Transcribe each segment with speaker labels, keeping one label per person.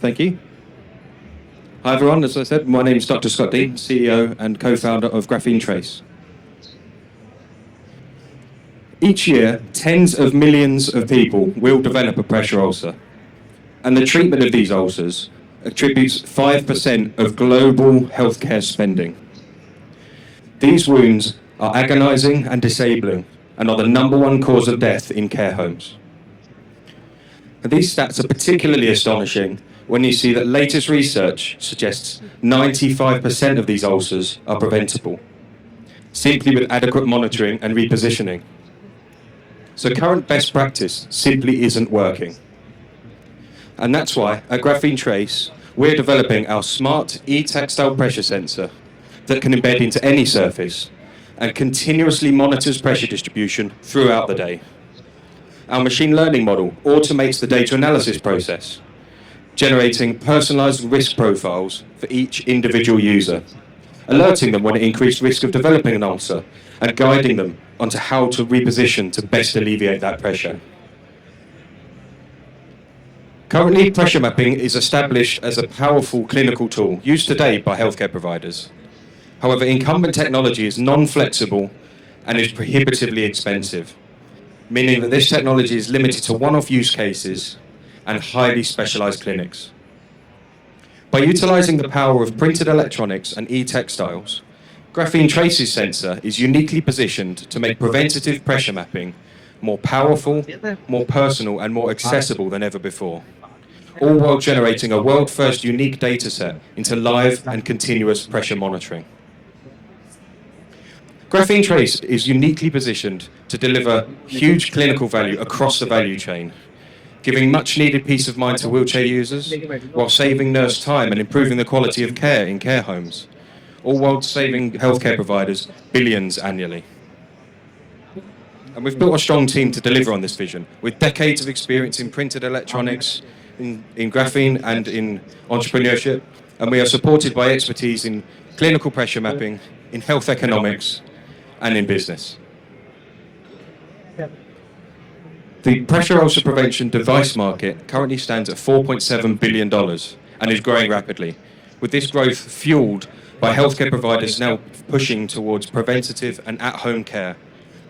Speaker 1: Thank you. Hi everyone, as I said, my name is Dr. Scott Dean, CEO and co-founder of Graphene Trace. Each year, tens of millions of people will develop a pressure ulcer, and the treatment of these ulcers attributes 5% of global healthcare spending. These wounds are agonizing and disabling and are the #1 cause of death in care homes. And these stats are particularly astonishing when you see that latest research suggests 95% of these ulcers are preventable, simply with adequate monitoring and repositioning. So current best practice simply isn't working. And that's why at Graphene Trace, we're developing our smart E-Textile pressure sensor that can embed into any surface and continuously monitors pressure distribution throughout the day. Our machine learning model automates the data analysis process, generating personalized risk profiles for each individual user, alerting them when at increased risk of developing an ulcer and guiding them onto how to reposition to best alleviate that pressure. Currently, pressure mapping is established as a powerful clinical tool used today by healthcare providers. However, incumbent technology is non-flexible and is prohibitively expensive, meaning that this technology is limited to one-off use cases and highly specialized clinics. By utilizing the power of printed electronics and e-textiles, Graphene Trace's sensor is uniquely positioned to make preventative pressure mapping more powerful, more personal, and more accessible than ever before, all while generating a world-first unique data set into live and continuous pressure monitoring. Graphene Trace is uniquely positioned to deliver huge clinical value across the value chain, giving much-needed peace of mind to wheelchair users, while saving nurse time and improving the quality of care in care homes, all while saving healthcare providers billions annually. And we've built a strong team to deliver on this vision, with decades of experience in printed electronics, in graphene and in entrepreneurship, and we are supported by expertise in clinical pressure mapping, in health economics, and in business. The pressure ulcer prevention device market currently stands at $4.7 billion and is growing rapidly, with this growth fueled by healthcare providers now pushing towards preventative and at-home care,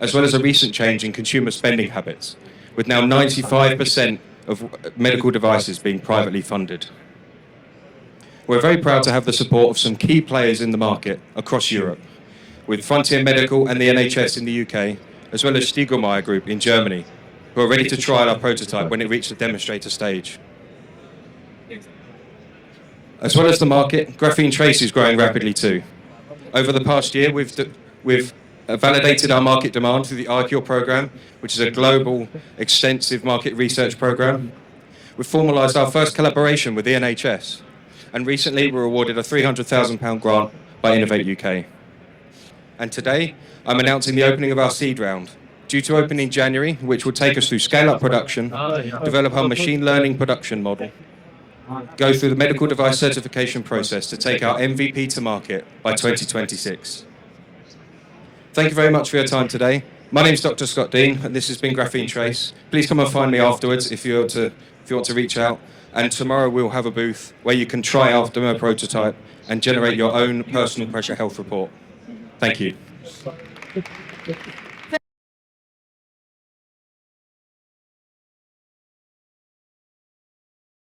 Speaker 1: as well as a recent change in consumer spending habits, with now 95% of medical devices being privately funded. We're very proud to have the support of some key players in the market across Europe, with Frontier Medical and the NHS in the UK, as well as Stiegelmeier Group in Germany, who are ready to trial our prototype when it reaches the demonstrator stage. As well as the market, Graphene Trace is growing rapidly too. Over the past year, we've validated our market demand through the Arcure program, which is a global, extensive market research program. We've formalized our first collaboration with the NHS, and recently we were awarded a £300,000 grant by Innovate UK. And today, I'm announcing the opening of our seed round, due to open in January, which will take us through scale-up production, develop our machine learning production model, go through the medical device certification process to take our MVP to market by 2026. Thank you very much for your time today. My name is Dr. Scott Dean, and this has been Graphene Trace. Please come and find me afterwards if you want to reach out. And tomorrow we'll have a booth where you can try our demo prototype and generate your own personal pressure health report. Thank you.